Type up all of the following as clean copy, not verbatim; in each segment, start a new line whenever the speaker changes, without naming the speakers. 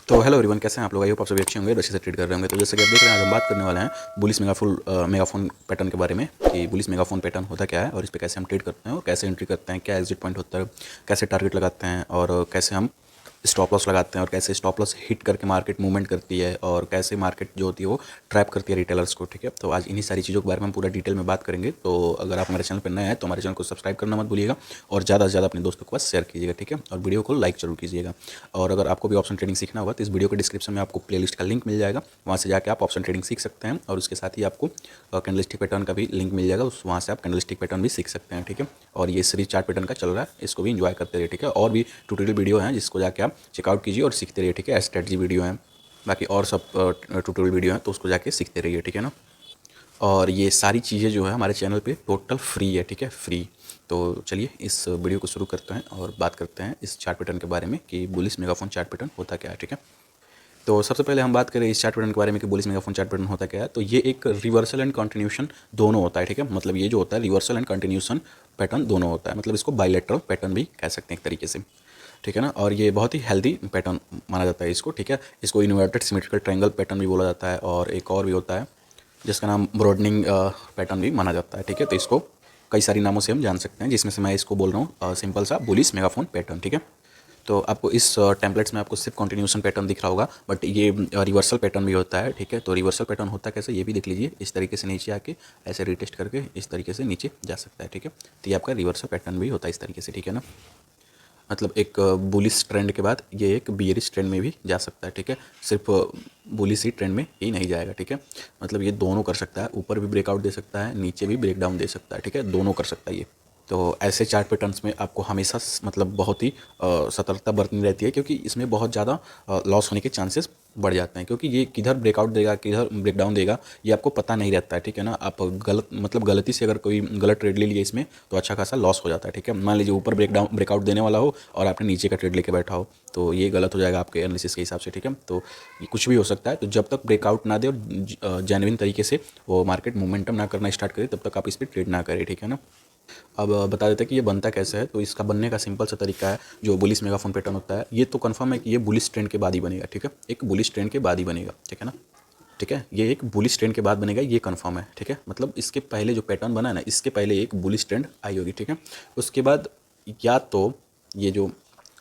तो hello everyone, कैसे हैं आप लोग? आई होप आप सभी अच्छे होंगे, अच्छे से ट्रेड कर रहे होंगे। तो जैसे कि आप देख रहे हैं, आज हम बात करने वाले हैं बुलिश मेगाफोन पैटर्न के बारे में कि बुलिश मेगाफोन पैटर्न होता क्या है और इस पे कैसे हम ट्रेड करते हैं और कैसे एंट्री करते हैं, क्या एग्जिट पॉइंट होता है, कैसे टारगेट लगाते हैं और कैसे हम स्टॉप लॉस लगाते हैं और कैसे स्टॉप लॉस हिट करके मार्केट मूवमेंट करती है और कैसे मार्केट जो होती है वो ट्रैप करती है रिटेलर्स को। ठीक है, तो आज इन्हीं सारी चीज़ों के बारे में हम पूरा डिटेल में बात करेंगे। तो अगर आप हमारे चैनल पर नए हैं तो हमारे चैनल को सब्सक्राइब करना मत भूलिएगा और ज़्यादा से ज़्यादा अपने दोस्तों के पास शेयर कीजिएगा। ठीक है, और वीडियो को लाइक जरूर कीजिएगा। और अगर आपको भी ऑप्शन ट्रेडिंग सीखना होगा तो इस वीडियो के डिस्क्रिप्शन में आपको प्लेलिस्ट का लिंक मिल जाएगा, वहाँ से जाकर आप ऑप्शन ट्रेडिंग सीख सकते हैं और उसके साथ ही आपको कैंडलस्टिक पैटर्न का भी लिंक मिल जाएगा, वहाँ से आप कैंडलस्टिक पैटर्न भी सीख सकते हैं। ठीक है, और ये सीरीज चार्ट पैटर्न का चल रहा है, इसको भी इंजॉय करते रहिए। ठीक है, और भी ट्यूटोरियल वीडियो हैं जिसको जाके आप चेकआउट कीजिए और सीखते रहिए। ठीक है, स्ट्रेटजी वीडियो हैं, बाकी और सब ट्यूटोरियल वीडियो हैं, तो उसको जाके सीखते रहिए। ठीक है ना, और ये सारी चीज़ें जो है हमारे चैनल पे टोटल फ्री है। ठीक है, फ्री। तो चलिए इस वीडियो को शुरू करते हैं और बात करते हैं इस चार्ट पैटर्न के बारे में कि बुलिश मेगाफोन चार्ट पैटर्न होता क्या है। ठीक है, तो सबसे पहले हम बात करें इस चार्ट पैटर्न के बारे में कि बुलिश मेगाफोन चार्ट पैटर्न होता क्या है। तो ये एक रिवर्सल एंड कंटिन्यूशन दोनों होता है। ठीक है, मतलब ये जो होता है रिवर्सल एंड कंटिन्यूशन पैटर्न दोनों होता है, मतलब इसको बाइलेटरल पैटर्न भी कह सकते हैं एक तरीके से। ठीक है ना, और ये बहुत ही हेल्दी पैटर्न माना जाता है इसको। ठीक है, इसको इन्वर्टेड सिमेट्रिकल ट्रायंगल पैटर्न भी बोला जाता है और एक और भी होता है जिसका नाम ब्रॉडनिंग पैटर्न भी माना जाता है। ठीक है, तो इसको कई सारी नामों से हम जान सकते हैं, जिसमें से मैं इसको बोल रहा हूँ सिंपल सा बुलिश मेगाफोन पैटर्न। ठीक है, तो आपको इस टेम्पलेट्स में आपको सिर्फ कंटिन्यूशन पैटर्न दिख रहा होगा, बट ये रिवर्सल पैटर्न भी होता है। ठीक है, तो रिवर्सल पैटर्न होता है कैसे ये भी देख लीजिए। इस तरीके से नीचे आके ऐसे रिटेस्ट करके इस तरीके से नीचे जा सकता है। ठीक है, तो ये आपका रिवर्सल पैटर्न भी होता है इस तरीके से। ठीक है ना, मतलब एक बुलिश ट्रेंड के बाद ये एक बियरिश ट्रेंड में भी जा सकता है। ठीक है, सिर्फ बुलिश ही ट्रेंड में ही नहीं जाएगा। ठीक है, मतलब ये दोनों कर सकता है, ऊपर भी ब्रेकआउट दे सकता है, नीचे भी ब्रेकडाउन दे सकता है। ठीक है, दोनों कर सकता है ये। तो ऐसे चार्ट पैटर्न्स में आपको हमेशा मतलब बहुत ही सतर्कता बरतनी रहती है, क्योंकि इसमें बहुत ज़्यादा लॉस होने के चांसेस बढ़ जाते हैं, क्योंकि ये किधर ब्रेकआउट देगा किधर ब्रेकडाउन देगा ये आपको पता नहीं रहता है। ठीक है ना, आप गलती से अगर कोई गलत ट्रेड ले लिए इसमें तो अच्छा खासा लॉस हो जाता है। ठीक है, मान लीजिए ऊपर ब्रेकआउट देने वाला हो और आपने नीचे का ट्रेड लेके बैठा हो तो ये गलत हो जाएगा आपके एनालिसिस के हिसाब से। ठीक है, तो ये कुछ भी हो सकता है। तो जब तक ब्रेकआउट ना दे और जेन्युइन तरीके से वो मार्केट मोमेंटम ना करना स्टार्ट करे तब तक आप इस पर ट्रेड ना करें। ठीक है ना, अब बता देते हैं कि ये बनता कैसे है। तो इसका बनने का सिंपल सा तरीका है, जो बुलिश मेगाफोन पैटर्न होता है ये तो कंफर्म है कि ये बुलिश ट्रेंड के बाद ही बनेगा। ठीक है, एक बुलिश ट्रेंड के बाद ही बनेगा। ठीक है ना, ठीक है, ये एक बुलिश ट्रेंड के बाद बनेगा, ये कंफर्म है। ठीक है, मतलब इसके पहले जो पैटर्न बना है ना, इसके पहले एक बुलिश ट्रेंड आई होगी। ठीक है, उसके बाद या तो ये जो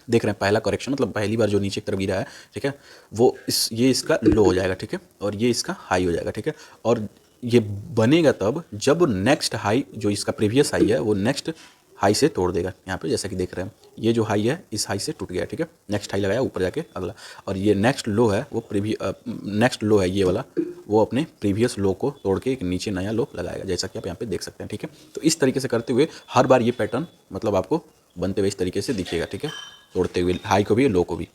देख रहे हैं पहला करेक्शन, मतलब पहली बार जो नीचे की तरफ गिरा है, ठीक है, वो ये इसका लो हो जाएगा। ठीक है, और ये इसका हाई हो जाएगा। ठीक है, और ये बनेगा तब जब नेक्स्ट हाई जो इसका प्रीवियस हाई है वो नेक्स्ट हाई से तोड़ देगा। यहाँ पे जैसा कि देख रहे हैं ये जो हाई है इस हाई से टूट गया। ठीक है, नेक्स्ट हाई लगाया ऊपर जाके अगला, और ये नेक्स्ट लो है वो नेक्स्ट लो है ये वाला, वो अपने प्रीवियस लो को तोड़ के एक नीचे नया लो लगाएगा, जैसा कि आप यहाँ पे देख सकते हैं। ठीक है, तो इस तरीके से करते हुए हर बार ये पैटर्न मतलब आपको बनते हुए इस तरीके से दिखेगा। ठीक है, तोड़ते हुए हाई को भी लो को भी।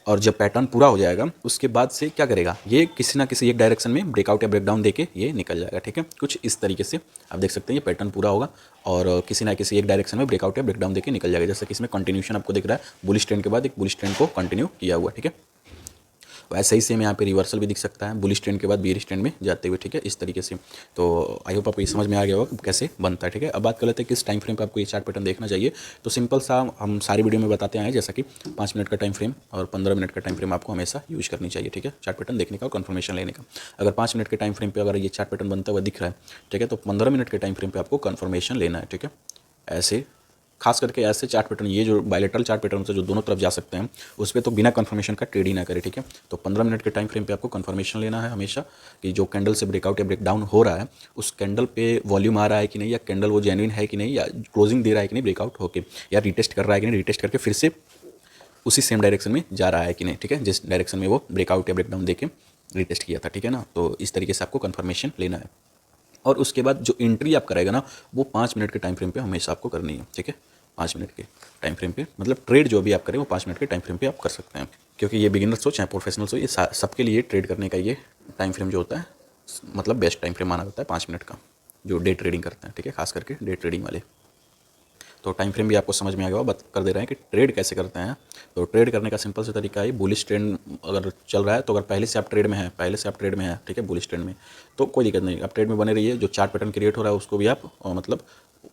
और जब पैटर्न पूरा हो जाएगा उसके बाद से क्या करेगा, ये किसी ना किसी एक डायरेक्शन में ब्रेकआउट या ब्रेकडाउन देके ये निकल जाएगा। ठीक है, कुछ इस तरीके से आप देख सकते हैं ये पैटर्न पूरा होगा और किसी ना किसी एक डायरेक्शन में ब्रेकआउट या ब्रेकडाउन देके निकल जाएगा, जैसे कि इसमें कंटिन्यूशन आपको दिख रहा है, बुलिश ट्रेंड के बाद एक बुलिश ट्रेंड को कंटिन्यू किया हुआ। ठीक है, वैसे ही सेम यहाँ पे रिवर्सल भी दिख सकता है, बुलिश ट्रेंड के बाद बेयरिश ट्रेंड में जाते हुए। ठीक है, इस तरीके से। तो आई होप आपको ये समझ में आ गया होगा कैसे बनता है। ठीक है, अब बात कर लेते हैं किस टाइम फ्रेम पे आपको ये चार्ट पैटर्न देखना चाहिए। तो सिंपल सा हम सारी वीडियो में बताते हैं, जैसा कि 5 मिनट का टाइम फ्रेम और 15 मिनट का टाइम फ्रेम आपको हमेशा यूज करनी चाहिए। ठीक है, चार्ट पैटर्न देखने का और कन्फर्मेशन लेने का। अगर 5 मिनट के टाइम फ्रेम पर अगर ये चार्ट पैटर्न बनता हुआ दिख रहा है, ठीक है, तो 15 मिनट के टाइम फ्रेम पर आपको कन्फर्मेशन लेना है। ठीक है, ऐसे खास करके ऐसे चार्ट पैटर्न, ये जो बायलेटरल चार्ट पैटर्न से जो दोनों तरफ जा सकते हैं उस पर तो बिना कंफर्मेशन का ट्रेड ही ना करें। ठीक है, तो 15 मिनट के टाइम फ्रेम पे आपको कंफर्मेशन लेना है हमेशा कि जो कैंडल से ब्रेकआउट या ब्रेकडाउन हो रहा है उस कैंडल पे वॉल्यूम आ रहा है कि नहीं, या कैंडल वो जेन्युइन है कि नहीं, या क्लोजिंग दे रहा है कि नहीं ब्रेकआउट होके, या रिटेस्ट कर रहा है कि नहीं, रिटेस्ट करके फिर से उसी सेम डायरेक्शन में जा रहा है कि नहीं। ठीक है, जिस डायरेक्शन में वो ब्रेकआउट या ब्रेकडाउन दे के रिटेस्ट किया था। ठीक है ना, तो इस तरीके से आपको कंफर्मेशन लेना है। और उसके बाद जो एंट्री आप करेगा ना वो 5 मिनट के टाइम फ्रेम पे हमेशा आपको करनी है। ठीक है, 5 मिनट के टाइम फ्रेम पे, मतलब ट्रेड जो भी आप करें वो 5 मिनट के टाइम फ्रेम पे आप कर सकते हैं, क्योंकि ये बिगिनर्स हो चाहे प्रोफेशनल्स हो, ये सबके लिए ट्रेड करने का ये टाइम फ्रेम जो होता है मतलब बेस्ट टाइम फ्रेम माना जाता है 5 मिनट का, जो डे ट्रेडिंग करते हैं। ठीक है, खास करके डे ट्रेडिंग वाले। तो टाइम फ्रेम भी आपको समझ में आ गया, बात कर दे रहे हैं कि ट्रेड कैसे करते हैं। तो ट्रेड करने का सिंपल सा तरीका है, बुलिश ट्रेंड अगर चल रहा है तो अगर पहले से आप ट्रेड में हैं, ठीक है, बुलिश ट्रेंड में, तो कोई दिक्कत नहीं, आप ट्रेड में बने रहिए। जो चार्ट पैटर्न क्रिएट हो रहा है उसको भी आप मतलब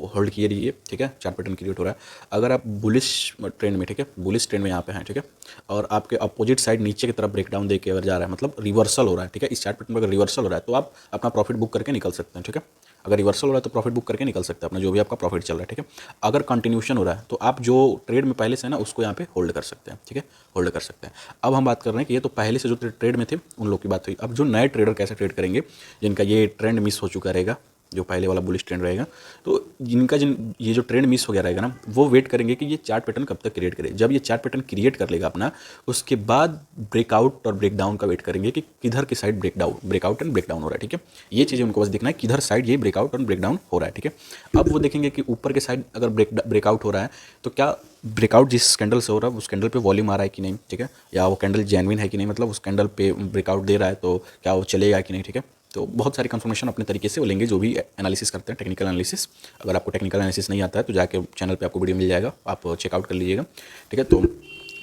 होल्ड किए रहिए, ठीक है, चार्ट पैटर्न क्रिएट हो रहा है। अगर आप बुलिश ट्रेंड में, ठीक है, बुलिश ट्रेंड में यहाँ पे हैं, ठीक है, और आपके अपोजिट साइड नीचे की तरफ ब्रेकडाउन देके अगर जा रहा है, मतलब रिवर्सल हो रहा है, ठीक है, इस चार्ट पैटर्न में अगर रिवर्सल हो रहा है तो आप अपना प्रॉफिट बुक करके निकल सकते हैं, ठीक है। अगर रिवर्सल हो रहा है तो प्रॉफिट बुक करके निकल सकते हैं अपना जो भी आपका प्रॉफिट चल रहा है, ठीक है। अगर कंटिन्यूशन हो रहा है तो आप जो ट्रेड में पहले से है ना उसको यहाँ पे होल्ड कर सकते हैं, ठीक है, होल्ड कर सकते हैं। अब हम बात कर रहे हैं कि ये तो पहले से जो ट्रेड में थे उन लोग की बात हुई। अब जो नए ट्रेडर कैसे ट्रेड करेंगे, जिनका ये ट्रेंड मिस हो चुका रहेगा, जो पहले वाला बुलिश ट्रेंड रहेगा, तो जिन ये जो ट्रेंड मिस हो गया रहेगा ना, वो वेट करेंगे कि ये चार्ट पैटर्न कब तक क्रिएट करे। जब ये चार्ट पैटर्न क्रिएट कर लेगा अपना, उसके बाद ब्रेकआउट और ब्रेकडाउन का वेट करेंगे कि किधर की साइड ब्रेकआउट एंड ब्रेकडाउन हो रहा है, ठीक है। ये चीज़ें उनको बस देखना है किधर साइड ये ब्रेकआउट और ब्रेकडाउन हो रहा है, ठीक है। अब वो देखेंगे कि ऊपर के साइड अगर ब्रेकआउट हो रहा है तो क्या ब्रेकआउट जिस कैंडल से हो रहा है उस कैंडल पे वॉल्यूम आ रहा है कि नहीं, ठीक है, या वो कैंडल जेन्युइन है कि नहीं, मतलब उस कैंडल पे ब्रेकआउट दे रहा है तो क्या वो चलेगा कि नहीं, ठीक है। तो बहुत सारी कंफर्मेशन अपने तरीके से वो लेंगे जो भी एनालिसिस करते हैं, टेक्निकल एनालिसिस। अगर आपको टेक्निकल एनालिसिस नहीं आता है तो जाके चैनल पे आपको वीडियो मिल जाएगा, आप चेकआउट कर लीजिएगा, ठीक है। तो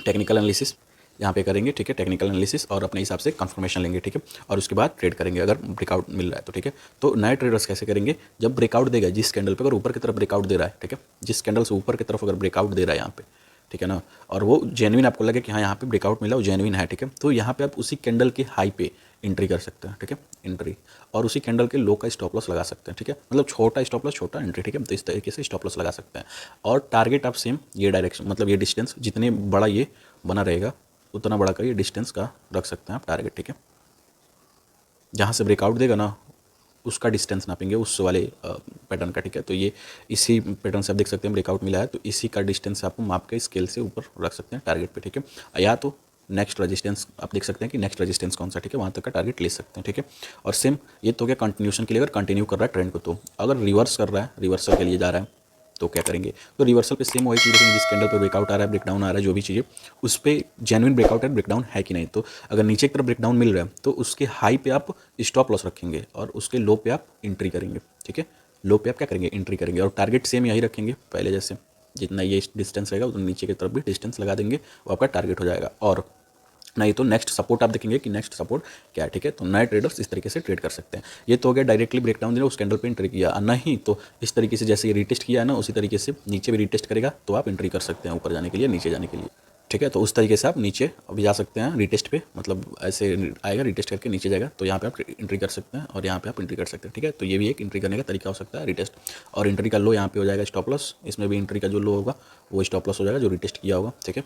टेक्निकल एनालिसिस यहाँ पे करेंगे, ठीक है, टेक्निकल एनालिसिस, और अपने हिसाब से कंफर्मेशन लेंगे, ठीक है, और उसके बाद ट्रेड करेंगे अगर ब्रेकआउट मिल रहा है तो, ठीक है। तो नए ट्रेडर्स कैसे करेंगे, जब ब्रेकआउट देगा जिस कैंडल पे, अगर ऊपर की तरफ ब्रेकआउट दे रहा है, ठीक है, जिस कैंडल से ऊपर की तरफ अगर ब्रेकआउट दे रहा है यहाँ पे, ठीक है ना, और वो जेन्युइन आपको लगे कि हाँ यहाँ पे ब्रेकआउट मिला, वो जेन्युइन है, ठीक है, तो यहाँ पे आप उसी कैंडल के हाई पे एंट्री कर सकते हैं, ठीक है, एंट्री, और उसी कैंडल के लो का स्टॉप लॉस लगा सकते हैं, ठीक है, मतलब छोटा स्टॉप लॉस छोटा एंट्री, ठीक है। तो इस तरीके से स्टॉप लॉस लगा सकते हैं, और टारगेट आप सेम ये डायरेक्शन, मतलब ये डिस्टेंस जितने बड़ा ये बना रहेगा उतना बड़ा का ये डिस्टेंस का रख सकते हैं आप टारगेट, ठीक है। जहाँ से ब्रेकआउट देगा ना उसका डिस्टेंस नापेंगे उस वाले पैटर्न का, ठीक है। तो ये इसी पैटर्न से आप देख सकते हैं ब्रेकआउट मिला है तो इसी का डिस्टेंस आपको माप के स्केल से ऊपर रख सकते हैं टारगेट पे, ठीक है। या तो नेक्स्ट रेजिस्टेंस आप देख सकते हैं कि नेक्स्ट रेजिस्टेंस कौन सा, ठीक है, वहाँ तक का टारगेट ले सकते हैं, ठीक है। और सेम ये तो हो गया कंटिन्यूशन के लिए, अगर कंटिन्यू कर रहा है ट्रेंड को। तो अगर रिवर्स कर रहा है, रिवर्सल के लिए जा रहा है तो क्या करेंगे, तो रिवर्सल पे सेम वही चीज़ देखेंगे, जिस कैंडल पर ब्रेकआउट आ रहा है, ब्रेकडाउन आ रहा है, जो भी चीज़ें उस पर जेन्युइन ब्रेकआउट है, ब्रेकडाउन है कि नहीं। तो अगर नीचे की तरफ ब्रेकडाउन मिल रहा है तो उसके हाई पे आप स्टॉप लॉस रखेंगे और उसके लो पे आप एंट्री करेंगे, ठीक है, लो पे आप क्या करेंगे, एंट्री करेंगे, और टारगेट सेम यही रखेंगे पहले जैसे, जितना ये डिस्टेंस रहेगा उतना नीचे की तरफ भी डिस्टेंस लगा देंगे, वो आपका टारगेट हो जाएगा। और नहीं तो नेक्स्ट सपोर्ट आप देखेंगे कि नेक्स्ट सपोर्ट क्या है, ठीक है। तो नए ट्रेडर्स इस तरीके से ट्रेड कर सकते हैं। ये तो हो गया डायरेक्टली ब्रेकडाउन देना, उस कैंडल पे एंट्री किया, नहीं तो इस तरीके से जैसे ये रीटेस्ट किया है ना उसी तरीके से नीचे भी रीटेस्ट करेगा तो आप एंट्री कर सकते हैं ऊपर जाने के लिए, नीचे जाने के लिए, ठीक है। तो उस तरीके से आप नीचे अभी जा सकते हैं रीटेस्ट पे, मतलब ऐसे आएगा रीटेस्ट करके नीचे जाएगा तो यहाँ पे आप एंट्री कर सकते हैं और यहाँ पे आप एंट्री कर सकते हैं, ठीक है। तो ये भी एक एंट्री करने का तरीका हो सकता है, रीटेस्ट, और एंट्री का लो यहाँ पे हो जाएगा स्टॉप लॉस, इसमें भी एंट्री का जो लो होगा वो स्टॉप लॉस हो जाएगा जो रीटेस्ट किया होगा, ठीक है।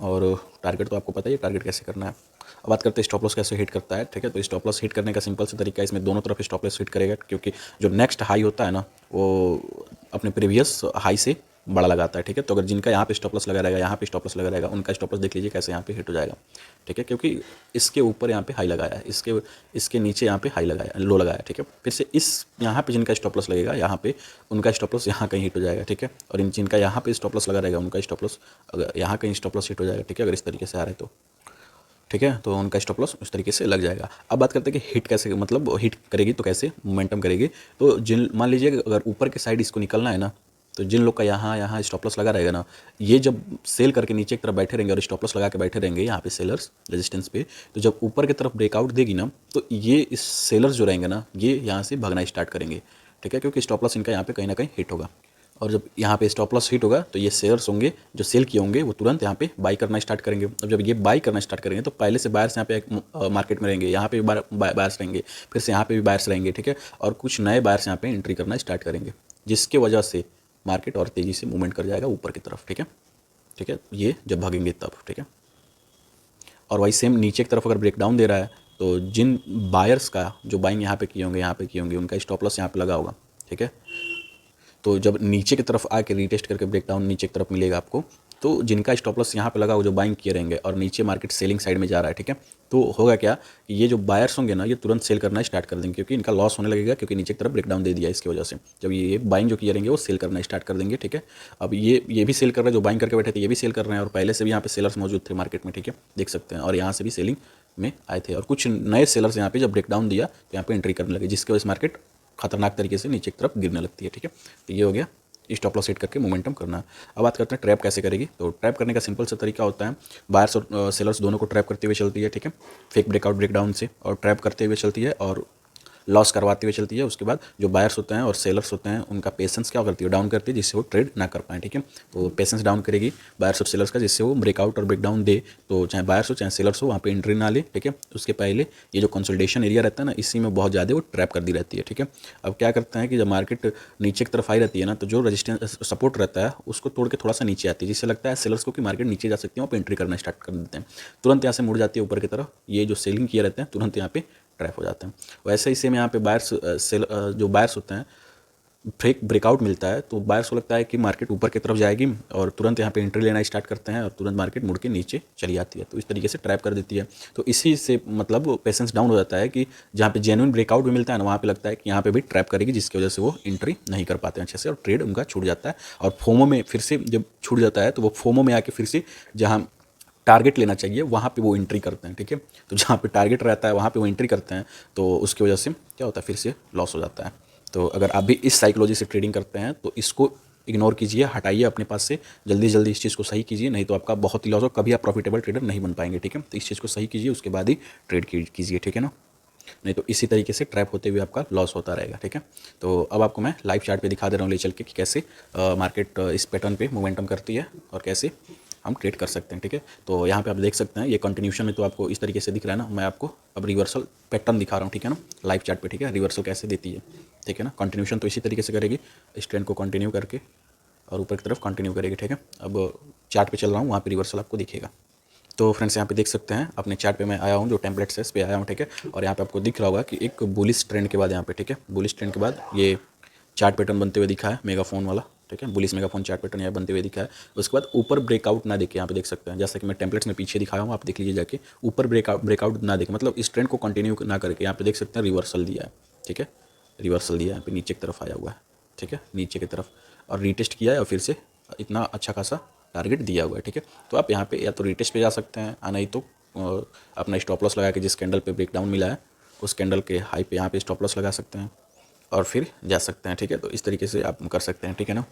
और टारगेट तो आपको पता ही है टारगेट कैसे करना है। अब बात करते हैं स्टॉप लॉस कैसे हिट करता है, ठीक है। तो स्टॉप लॉस हिट करने का सिंपल सा तरीका है, इसमें दोनों तरफ स्टॉप लॉस हिट करेगा, क्योंकि जो नेक्स्ट हाई होता है ना वो अपने प्रीवियस हाई से बड़ा लगाता है, ठीक है। तो अगर जिनका यहाँ पे स्टॉप लॉस लगा रहेगा, यहाँ पे स्टॉप लॉस लगा रहेगा, उनका स्टॉप लॉस देख लीजिए कैसे यहाँ पे हिट हो जाएगा, ठीक है, क्योंकि इसके ऊपर यहाँ पे हाई लगाया है, इसके नीचे यहाँ पे हाई लगाया, लो लगाया, ठीक है। फिर से इस यहाँ पे जिनका स्टॉप लॉस लगेगा यहाँ पे उनका स्टॉप लॉस यहाँ कहीं हिट हो जाएगा, ठीक है। और इन जिनका यहाँ पे स्टॉप लॉस लगा रहेगा उनका स्टॉप लॉस अगर यहाँ कहीं स्टॉप लॉस हिट हो जाएगा, ठीक है, अगर इस तरीके से आ रहा है तो, ठीक है। तो उनका स्टॉप लॉस उस तरीके से लग जाएगा। अब बात करते हैं कि हिट कैसे, मतलब हिट करेगी तो कैसे मोमेंटम करेगी। तो जिन मान लीजिए अगर ऊपर के साइड इसको निकलना है ना, तो जिन लोग का यहाँ स्टॉप लॉस लगा रहेगा ना, ये जब सेल करके नीचे की तरफ बैठे रहेंगे और स्टॉप लॉस लगा के बैठे रहेंगे यहाँ पे सेलर्स रेजिस्टेंस पे, तो जब ऊपर की तरफ ब्रेकआउट देगी ना तो ये इस सेलर्स जो रहेंगे ना ये यहाँ से भगना स्टार्ट करेंगे, ठीक है, क्योंकि स्टॉप लॉस इनका यहाँ पे कहीं ना कहीं हिट होगा। और जब यहाँ पे स्टॉप लॉस हिट होगा तो ये शेयर्स होंगे जो सेल किए होंगे वो तुरंत यहाँ पे बाई करना स्टार्ट करेंगे। अब जब ये बाई करना स्टार्ट करेंगे तो पहले से बायर्स यहाँ पे मार्केट में रहेंगे, यहाँ पे भी बायर्स रहेंगे, फिर से यहाँ पे भी बायर्स रहेंगे, ठीक है, और कुछ नए बायर्स यहाँ पे एंट्री करना स्टार्ट करेंगे, जिसके वजह से मार्केट और तेज़ी से मूवमेंट कर जाएगा ऊपर की तरफ, ठीक है, ठीक है, ये जब भागेंगे तब, ठीक है। और वही सेम नीचे की तरफ अगर ब्रेकडाउन दे रहा है तो जिन बायर्स का जो बाइंग यहाँ पे किए होंगे उनका स्टॉप लॉस यहाँ पे लगा होगा, ठीक है। तो जब नीचे की तरफ आके रीटेस्ट करके ब्रेकडाउन नीचे की तरफ मिलेगा आपको, तो जिनका स्टॉप लॉस यहाँ पे लगा वो जो बाइंग किए रहेंगे और नीचे मार्केट सेलिंग साइड में जा रहा है, ठीक है, तो होगा क्या कि ये जो बायर्स होंगे ना ये तुरंत सेल करना स्टार्ट कर देंगे, क्योंकि इनका लॉस होने लगेगा, क्योंकि नीचे की तरफ ब्रेकडाउन दे दिया इसकी वजह से। जब ये बाइंग जो किए रहेंगे वो सेल करना स्टार्ट कर देंगे, ठीक है। अब ये भी सेल कर रहे हैं, जो बाइंग करके बैठे थे ये भी सेल कर रहे हैं, और पहले से भी यहाँ पे सेलर्स मौजूद थे मार्केट में, ठीक है, देख सकते हैं, और यहाँ से भी सेलिंग में आए थे, और कुछ नए सेलर्स यहाँ पे जब ब्रेकडाउन दिया तो यहाँ पे एंट्री करने लगे, जिसकी वजह से मार्केट खतरनाक तरीके से नीचे की तरफ गिरने लगती है, ठीक है। तो ये हो गया स्टॉप लॉस सेट करके मोमेंटम करना। अब बात करते हैं ट्रैप कैसे करेगी। तो ट्रैप करने का सिंपल सा तरीका होता है, बायर्स और सेलर्स दोनों को ट्रैप करते हुए चलती है, ठीक है, फेक ब्रेकआउट ब्रेकडाउन से, और ट्रैप करते हुए चलती है, और लॉस करवाते हुए चलती है। उसके बाद जो बायर्स होते हैं और सेलर्स होते हैं उनका पेशेंस क्या करती है, डाउन करती है, जिससे वो ट्रेड ना कर पाएँ। ठीक है, तो पेशेंस डाउन करेगी बायर्स और सेलर्स का, जिससे वो ब्रेकआउट और ब्रेकडाउन दे, तो चाहे बायर्स हो चाहे सेलर्स हो वहाँ पे एंट्री ना ले। ठीक है, उसके पहले ये जो कंसोलिडेशन एरिया रहता है ना, इसी में बहुत ज़्यादा वो ट्रैप कर दी रहती है। ठीक है, अब क्या करते हैं कि जब मार्केट नीचे की तरफ आई रहती है ना, तो जो रजिस्टेंस सपोर्ट रहता है उसको तोड़ के थोड़ा सा नीचे आती है, जिससे लगता है सेलर्स को कि मार्केट नीचे जा सकती है, वहाँ पे एंट्री करना स्टार्ट कर देते हैं। तुरंत यहाँ से मुड़ जाती है ऊपर की तरफ, ये जो सेलिंग किए रहते हैं तुरंत यहाँ पे ट्रैप हो जाते हैं। वैसे ही सेम यहाँ पे बायर्स जो बायर्स होते हैं, ब्रेकआउट मिलता है तो बायर्स को लगता है कि मार्केट ऊपर की तरफ जाएगी और तुरंत यहाँ पे एंट्री लेना स्टार्ट करते हैं और तुरंत मार्केट मुड़ के नीचे चली आती है, तो इस तरीके से ट्रैप कर देती है। तो इसी से मतलब पेशेंस डाउन हो जाता है कि जहाँ पे जेन्युइन ब्रेकआउट भी मिलता है ना, वहाँ पे लगता है कि यहाँ पे भी ट्रैप करेगी, जिसकी वजह से वो एंट्री नहीं कर पाते हैं अच्छे से और ट्रेड उनका छूट जाता है। और फोमो में फिर से जब छूट जाता है तो वो फोमो में आके फिर से जहाँ टारगेट लेना चाहिए वहाँ पे वो एंट्री करते हैं। ठीक है, तो जहाँ पे टारगेट रहता है वहाँ पे वो एंट्री करते हैं, तो उसकी वजह से क्या होता है, फिर से लॉस हो जाता है। तो अगर आप भी इस साइकोलॉजी से ट्रेडिंग करते हैं तो इसको इग्नोर कीजिए, हटाइए अपने पास से, जल्दी जल्दी इस चीज़ को सही कीजिए, नहीं तो आपका बहुत ही लॉस हो, कभी आप प्रॉफिटेबल ट्रेडर नहीं बन पाएंगे। ठीक है, तो इस चीज़ को सही कीजिए, उसके बाद ही ट्रेड कीजिए। ठीक है ना, नहीं तो इसी तरीके से ट्रैप होते हुए आपका लॉस होता रहेगा। ठीक है, तो अब आपको मैं लाइव चार्ट पे दिखा दे रहा हूँ ले चल के कि कैसे मार्केट इस पैटर्न पे मोमेंटम करती है और कैसे हम ट्रेड कर सकते हैं। ठीक है, तो यहाँ पे आप देख सकते हैं ये कंटिन्यूशन में तो आपको इस तरीके से दिख रहा है ना, मैं आपको अब रिवर्सल पैटर्न दिखा रहा हूँ। ठीक है ना, लाइव चार्ट पे। ठीक है, रिवर्सल कैसे देती है। ठीक है ना, कंटिन्यूशन तो इसी तरीके से करेगी, इस ट्रेंड को कंटिन्यू करके और ऊपर की तरफ कंटिन्यू करेगी। ठीक है, अब चार्ट पे चल रहा हूँ, वहाँ पे रिवर्सल आपको दिखेगा। तो फ्रेंड्स यहाँ पे देख सकते हैं अपने चार्ट पे मैं आया हूँ, जो टेम्पलेट्स है इस पे आया हूँ। ठीक है, और यहाँ पे आपको दिख रहा होगा कि एक बुलिश ट्रेंड के बाद यहाँ पे, ठीक है, बुलिश ट्रेंड के बाद ये चार्ट पैटर्न बनते हुए दिखा है मेगाफोन वाला। ठीक है, बुलिश मेगाफोन चार्ट पैटर्न यहाँ बनते हुए दिखा है। उसके बाद ऊपर ब्रेकआउट ना देखे, यहाँ पे देख सकते हैं, जैसा कि मैं टेम्पलेट्स में पीछे दिखाया हूँ, आप देख लीजिए जाके, ऊपर ब्रेकआउट ना देखे, मतलब इस ट्रेंड को कंटिन्यू ना करके यहाँ पे देख सकते हैं रिवर्सल दिया है। ठीक है, रिवर्सल दिया है, यहाँ पे नीचे की तरफ आया हुआ है। ठीक है, नीचे की तरफ और रीटेस्ट किया है और फिर से इतना अच्छा खासा टारगेट दिया हुआ है। ठीक है, तो आप यहाँ पे या तो रीटेस्ट पे जा सकते हैं, नहीं तो अपना स्टॉप लॉस लगा के जिस कैंडल पे ब्रेकडाउन मिला है उस कैंडल के हाई पे यहाँ पे स्टॉप लॉस लगा सकते हैं और फिर जा सकते हैं। ठीक है, तो इस तरीके से आप कर सकते हैं। ठीक है ना,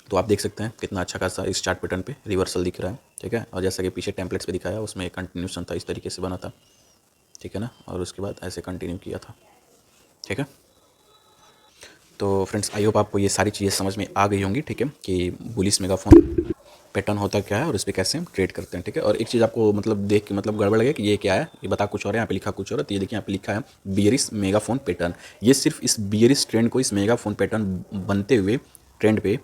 तो आप देख सकते हैं कितना अच्छा खासा इस चार्ट पैटर्न पे रिवर्सल दिख रहा है। ठीक है, और जैसा कि पीछे टेम्पलेट्स पे दिखाया उसमें एक कंटिन्यूशन था, इस तरीके से बना था। ठीक है ना, और उसके बाद ऐसे कंटिन्यू किया था। ठीक है, तो फ्रेंड्स आई होप आपको ये सारी चीज़ें समझ में आ गई होंगी। ठीक है, कि बुलिश मेगाफोन पैटर्न होता क्या है और इस पर कैसे हम ट्रेड करते हैं। ठीक है, और एक चीज़ आपको मतलब देख के मतलब गड़बड़ लगे कि ये क्या है, ये बता कुछ और है, यहाँ पे लिखा कुछ और है। तो ये देखिए यहाँ पे लिखा है बियरिश मेगाफोन पैटर्न। ये सिर्फ इस बियरिश ट्रेंड को, इस मेगाफोन पैटर्न बनते हुए ट्रेंड पे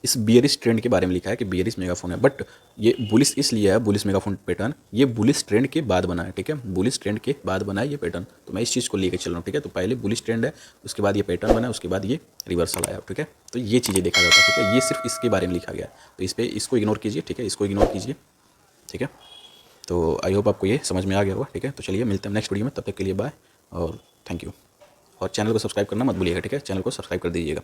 इस बियरिश ट्रेंड के बारे में लिखा है कि बियरिश मेगाफोन है। बट ये बुलिश इसलिए है, बुलिश मेगाफोन पैटर्न ये बुलिश ट्रेंड के बाद बना है। ठीक है, बुलिश ट्रेंड के बाद बना है ये पैटर्न, तो मैं इस चीज़ को लेकर चल रहा हूँ। ठीक है, तो पहले बुलिश ट्रेंड है, उसके बाद ये पैटर्न बना, उसके बाद ये रिवर्सल आया। ठीक है, तो ये चीज़ें देखा जाता है। ठीक है, ये सिर्फ इसके बारे में लिखा गया है, तो इस पर इसको इग्नोर कीजिए। ठीक है, इसको इग्नोर कीजिए। ठीक है, तो आई होप आपको ये समझ में आ गया होगा। ठीक है, तो चलिए मिलते हैं नेक्स्ट वीडियो में, तब तक के लिए बाय और थैंक यू। और चैनल को सब्सक्राइब करना मत भूलिएगा। ठीक है, चैनल को सब्सक्राइब कर दीजिएगा।